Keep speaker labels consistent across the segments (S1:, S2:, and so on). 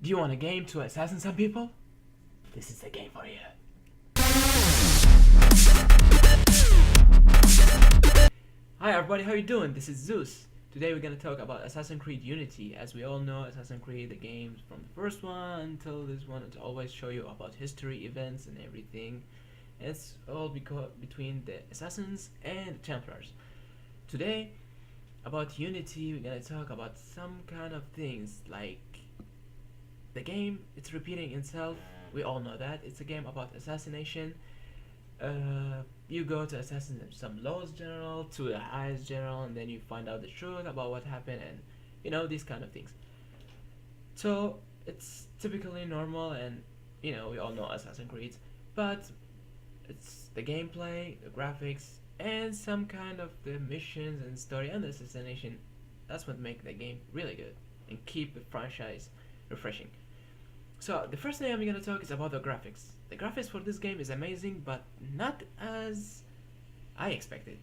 S1: Do you want a game to assassin some people? This is the game for you. Hi everybody, how you doing? This is Zeus. Today we're gonna talk about Assassin's Creed Unity. As we all know, Assassin's Creed, the games from the first one until this one, it always show you about history, events, and everything. And it's all between the Assassins and the Templars. Today, about Unity, we're gonna talk about some kind of things like the game. It's repeating itself. We all know that it's a game about assassination. You go to assassinate some lowest general to the highest general, and then you find out the truth about what happened, and these kind of things. So it's typically normal, and we all know Assassin's Creed, but it's the gameplay, the graphics, and some kind of the missions and story and the assassination. That's what make the game really good and keep the franchise refreshing. So the first thing I'm gonna talk is about the graphics. The graphics for this game is amazing, but not as I expected.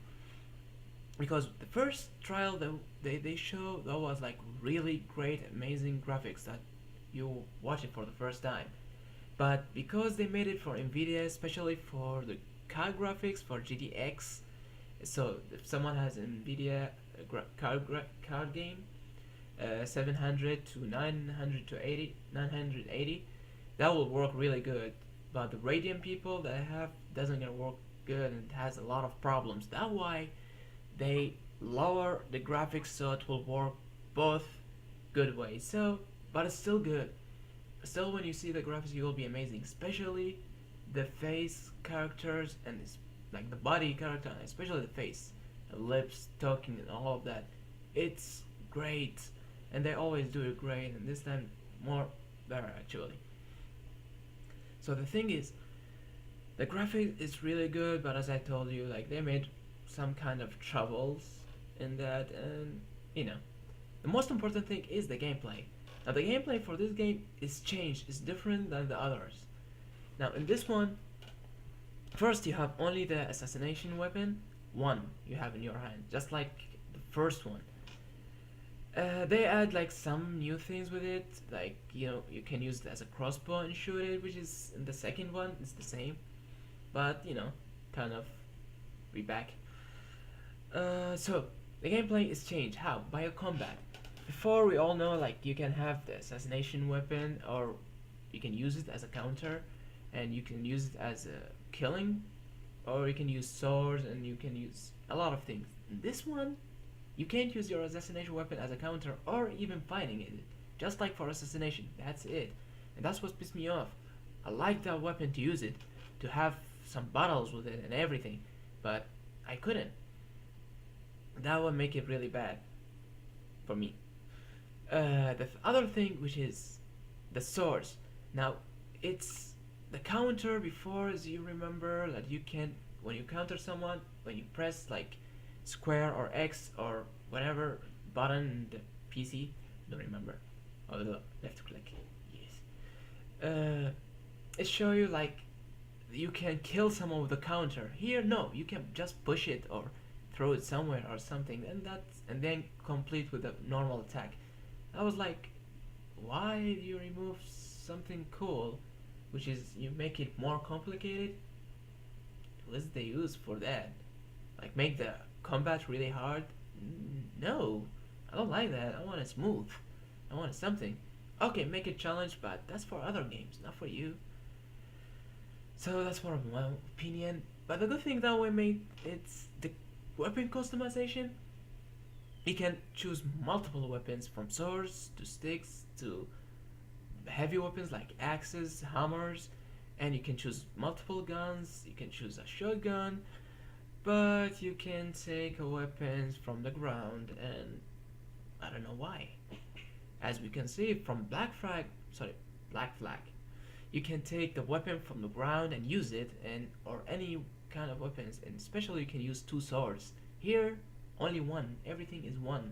S1: Because the first trial that they show, that was like really great, amazing graphics that you watch it for the first time. But because they made it for Nvidia, especially for the card graphics for GTX, so if someone has an Nvidia card game, 700 to 980, that will work really good. But the Radeon people that I have doesn't gonna work good, and it has a lot of problems. That's why they lower the graphics so it will work both good ways. So, but it's still good. Still, when you see the graphics, you will be amazing, especially the face characters and like the body character, and especially the face, the lips, talking, and all of that. It's great, and they always do it great, and this time more better actually. So the thing is, the graphic is really good, but as I told you, like they made some kind of troubles in that, and the most important thing is the gameplay. Now the gameplay for this game is changed, it's different than the others. Now in this one, first you have only the assassination weapon, one you have in your hand, just like the first one. They add like some new things with it, like you can use it as a crossbow and shoot it, which is in the second one it's the same, but kind of be back. So the gameplay is changed. How? By a combat. Before, we all know like you can have the assassination weapon, or you can use it as a counter, and you can use it as a killing, or you can use swords, and you can use a lot of things. In this one, you can't use your assassination weapon as a counter or even fighting it. Just like for assassination, that's it. And that's what pissed me off. I like that weapon to use it, to have some battles with it and everything, but I couldn't. That would make it really bad for me. The other thing, which is the swords. Now, it's the counter before, as you remember, that you can, when you counter someone, when you press like square or X or whatever button in the PC, don't remember, or the left click, yes, it show you like you can kill someone with a counter. Here, no, you can just push it or throw it somewhere or something, and then complete with a normal attack. I was like, why do you remove something cool, which is you make it more complicated? What's the use for that? Like make the combat really hard? No, I don't like that. I want it smooth. I want something. Okay, make it challenge, but that's for other games, not for you. So that's for my opinion. But the good thing that we made, it's the weapon customization. You can choose multiple weapons, from swords to sticks to heavy weapons like axes, hammers, and you can choose multiple guns. You can choose a shotgun, but you can take weapons from the ground, and I don't know why. As we can see from Black Flag, you can take the weapon from the ground and use it, and or any kind of weapons, and especially you can use two swords. Here, only one. Everything is one.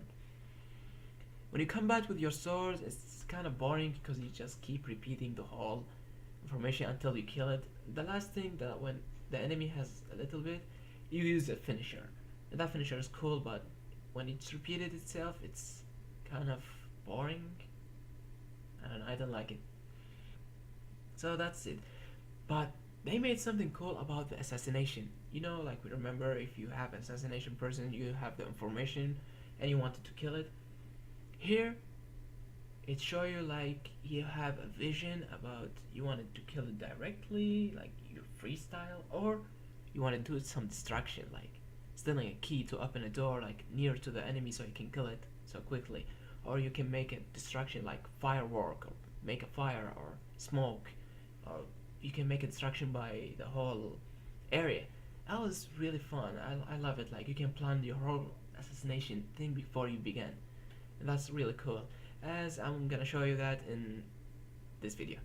S1: When you combat with your swords, it's kind of boring because you just keep repeating the whole information until you kill it. The last thing, that when the enemy has a little bit, you use a finisher. And that finisher is cool, but when it's repeated itself, it's kind of boring. I don't know, I don't like it. So that's it. But they made something cool about the assassination. You know, like we remember if you have an assassination person, you have the information and you wanted to kill it. Here, it show you like you have a vision about you wanted to kill it directly, like you freestyle, or you want to do some distraction, like stealing a key to open a door like near to the enemy so you can kill it so quickly, or you can make a distraction like firework or make a fire or smoke, or you can make a distraction by the whole area. That was really fun. I love it. Like you can plan your whole assassination thing before you begin, and that's really cool. As I'm gonna show you that in this video.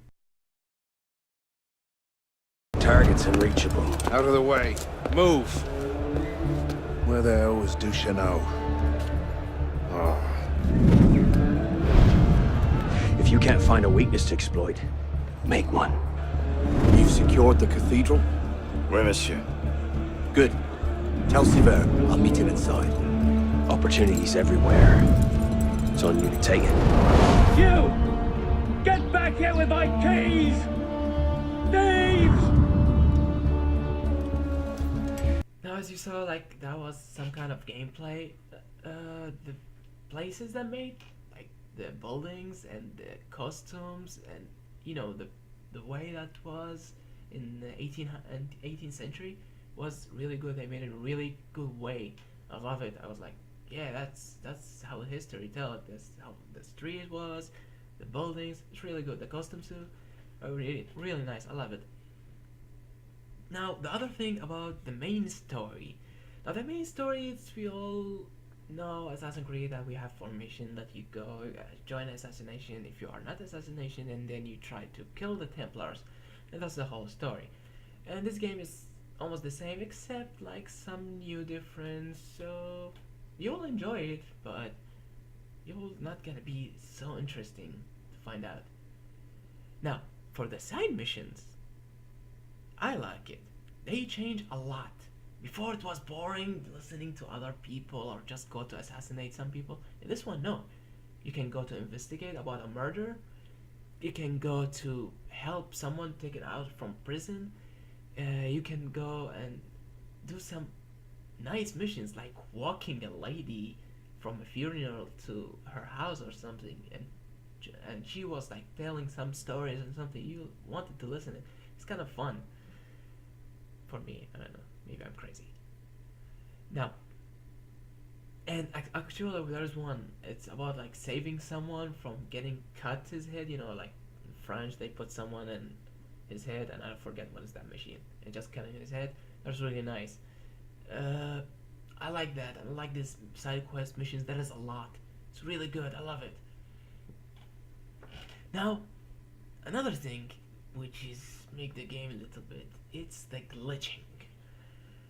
S2: Target's unreachable.
S3: Out of the way. Move.
S2: Where the hell was Duchesneau?
S3: Oh.
S4: If you can't find a weakness to exploit, make one.
S2: You've secured the cathedral?
S3: Oui, monsieur.
S2: Good. Tell Sivert I'll meet him inside.
S4: Opportunities everywhere. It's on you to take it.
S5: You! Get back here with my keys! Thieves!
S1: Now, as you saw, like that was some kind of gameplay. The places that made, like the buildings and the costumes, and you know the way that was in the 18th century was really good. They made it a really good way. I love it. I was like, yeah, that's how history tell it. That's how the street was, the buildings. It's really good. The costumes too are really nice. I love it. Now the other thing about the main story. Now the main story is we all know Assassin's Creed that we have formation that you go join assassination if you are not assassination, and then you try to kill the Templars, and that's the whole story. And this game is almost the same except like some new difference. So you'll enjoy it, but you'll not gonna be so interesting to find out. Now, for the side missions, I like it. They change a lot. Before it was boring listening to other people or just go to assassinate some people. In this one, no. You can go to investigate about a murder. You can go to help someone taken out from prison. You can go and do some nice missions like walking a lady from a funeral to her house or something, and she was like telling some stories and something you wanted to listen to. It's kind of fun for me. I don't know, maybe I'm crazy. Now, and actually there's one, it's about like saving someone from getting cut his head, you know, like in French they put someone in his head, and I forget what is that machine, and just cutting his head. That's really nice. I like that. I like this side quest missions. That is a lot. It's really good. I love it. Now, another thing which is make the game a little bit, it's the glitching.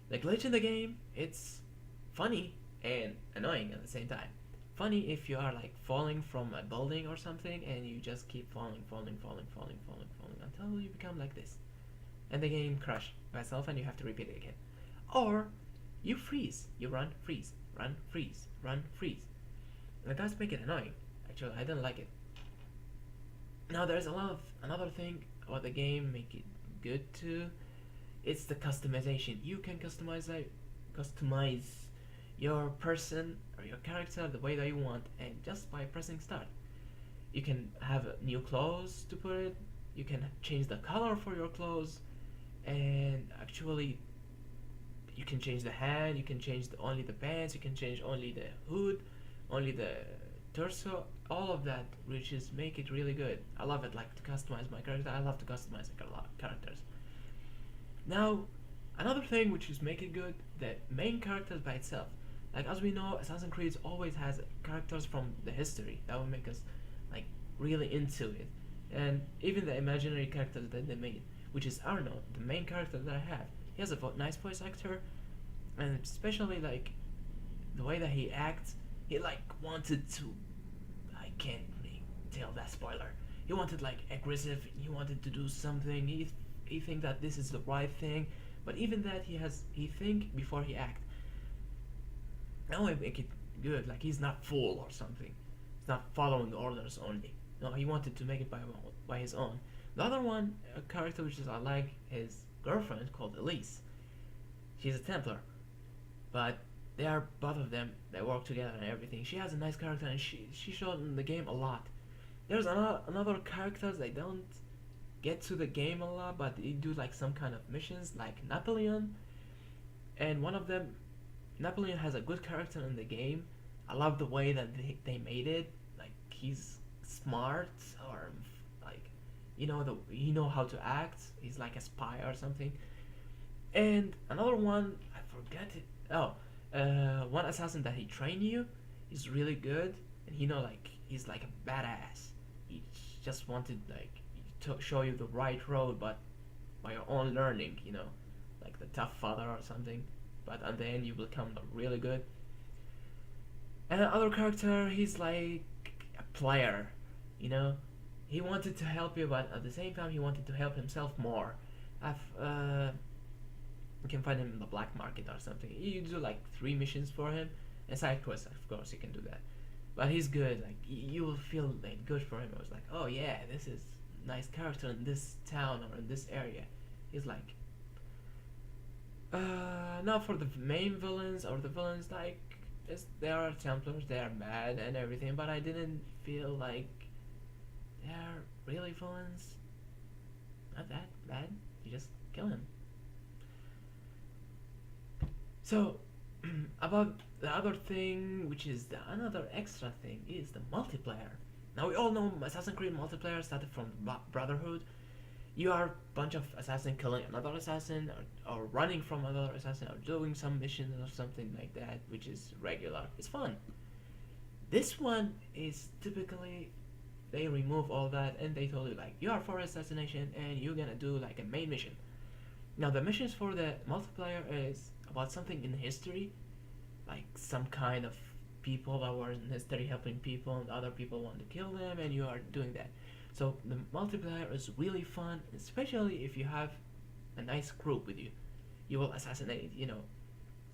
S1: The glitch in the game, it's funny and annoying at the same time. Funny if you are like falling from a building or something and you just keep falling until you become like this, and the game crash by itself and you have to repeat it again. Or you freeze, you run, freeze, run, freeze, run, freeze. And it does make it annoying. Actually, I don't like it. Now there's another thing about the game make it good too. It's the customization. You can customize your person or your character the way that you want, and just by pressing start. You can have new clothes to put it. You can change the color for your clothes, and actually you can change the hand, you can change only the pants, you can change only the hood, only the torso, all of that, which is make it really good. I love it, like to customize my character. I love to customize characters. Now, another thing which is make it good, the main characters by itself. Like as we know, Assassin's Creed always has characters from the history that will make us like really into it, and even the imaginary characters that they made, which is Arno, the main character that I have. He has a nice voice actor, and especially like the way that he acts. He like wanted to, I can't really tell that spoiler. He wanted like aggressive. He wanted to do something. He think that this is the right thing, but even that he think before he act. Now I make it good. Like he's not fool or something. He's not following orders only. No, he wanted to make it by his own. The other one, a character which is I like, his girlfriend called Elise. She's a Templar, but they are both of them. They work together and everything. She has a nice character, and she showed in the game a lot. There's another characters they don't get to the game a lot, but they do like some kind of missions, like Napoleon. And one of them, Napoleon has a good character in the game. I love the way that they made it. Like he's smart, or like he know how to act. He's like a spy or something. And another one, I forget it. Oh, one assassin that he trained you is really good, and like he's like a badass. He just wanted like to show you the right road, but by your own learning, like the tough father or something. But at the end, you become really good. And another character, he's like a player, He wanted to help you, but at the same time, he wanted to help himself more. You can find him in the black market or something. You do like 3 missions for him, and side quests, of course, you can do that. But he's good. Like you will feel like good for him. I was like, oh yeah, this is nice character in this town or in this area. He's like, now for the main villains or the villains, like they are Templars, they are bad and everything, but I didn't feel like they're really villains. Not that bad. You just kill him. So, about the other thing, which is another extra thing, is the multiplayer. Now we all know Assassin's Creed multiplayer started from Brotherhood. You are a bunch of assassins killing another assassin, or running from another assassin, or doing some mission or something like that, which is regular. It's fun. This one is typically, they remove all that and they told you like, you are for assassination and you're gonna do like a main mission. Now the missions for the multiplayer is about something in history, like some kind of people that were in history helping people and other people want to kill them, and you are doing that. So the multiplayer is really fun, especially if you have a nice group with you. You will assassinate,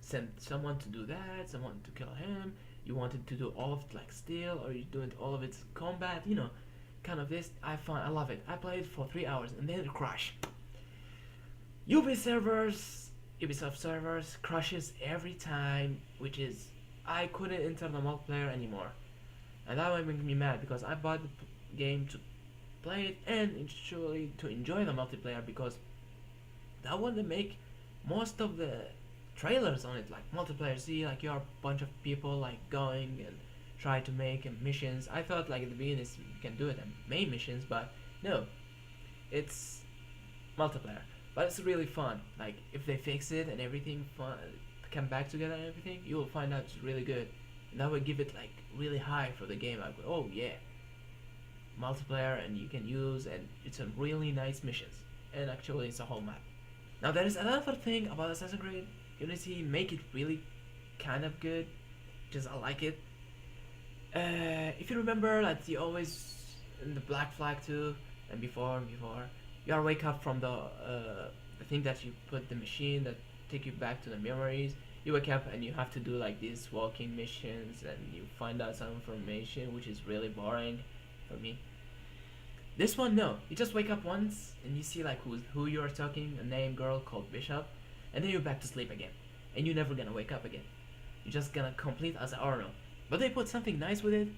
S1: send someone to do that, someone to kill him. You wanted to do all of it like steal, or you doing all of its combat, kind of this. I love it. I played for 3 hours and then it crashed. Ubisoft servers crashes every time, which is, I couldn't enter the multiplayer anymore. And that would make me mad, because I bought the game to play it and actually to enjoy the multiplayer, because that one they make most of the trailers on it like multiplayer. See, like you are a bunch of people like going and try to make missions. I thought like at the beginning you can do it in main missions, but no, it's multiplayer. But it's really fun. Like if they fix it and everything fun, come back together and everything, you will find out it's really good, and that would give it like really high for the game. Like, oh yeah, multiplayer, and you can use, and it's a really nice missions, and actually it's a whole map. Now there is another thing about Assassin's Creed Unity, make it really kind of good, just I like it. If you remember that you always in the Black Flag 2 and before you are wake up from the thing that you put the machine that take you back to the memories. You wake up and you have to do like these walking missions, and you find out some information, which is really boring for me. This one, no, you just wake up once and you see like who you are talking, a name girl called Bishop, and then you're back to sleep again, and you're never gonna wake up again. You're just gonna complete as Arno. But they put something nice with it.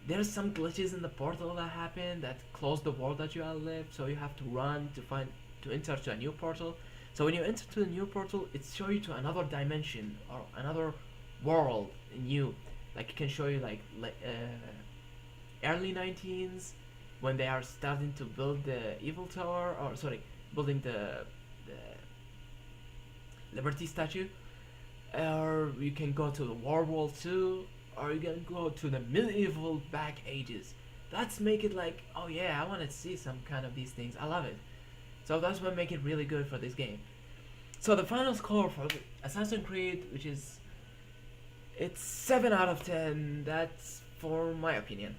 S1: There's some glitches in the portal that happen that close the world that you have lived, so you have to run to enter to a new portal. So when you enter to the new portal, it shows you to another dimension or another world new. Like it can show you like early 19s, when they are starting to build the Evil Tower, or sorry, building the Liberty Statue. Or you can go to the World War II, or you can go to the medieval back ages. That's make it like, oh yeah, I want to see some kind of these things. I love it. So that's what make it really good for this game. So the final score for Assassin's Creed, which is, it's 7 out of 10. That's for my opinion.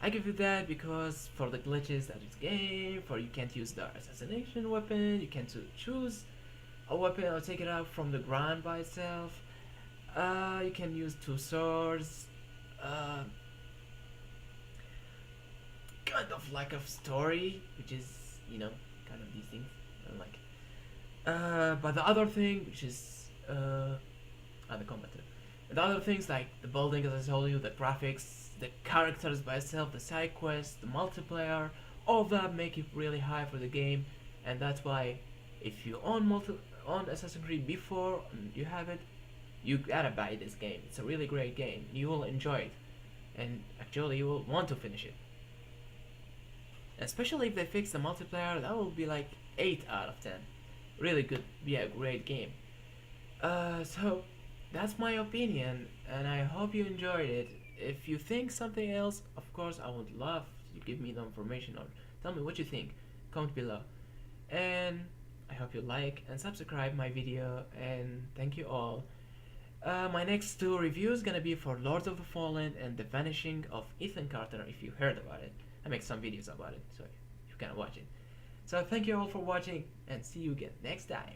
S1: I give you that because for the glitches that is game, for you can't use the assassination weapon, you can't choose a weapon or take it out from the ground by itself. You can use 2 swords. kind of lack of story, which is, you know, kind of these things I don't like. But the other thing, which is the combat too. The other things like the building, as I told you, the graphics, the characters by itself, the side quests, the multiplayer, all that make it really high for the game, and that's why if you own Assassin's Creed before and you have it, you gotta buy this game. It's a really great game. You will enjoy it, and actually you will want to finish it. Especially if they fix the multiplayer, that will be like 8 out of 10. Really good, yeah, great game. So that's my opinion, and I hope you enjoyed it. If you think something else, of course, I would love you give me the information or tell me what you think. Comment below. And I hope you like and subscribe my video, and thank you all. My next 2 reviews gonna be for Lords of the Fallen and The Vanishing of Ethan Carter, if you heard about it. I make some videos about it, so you can watch it. So thank you all for watching, and see you again next time.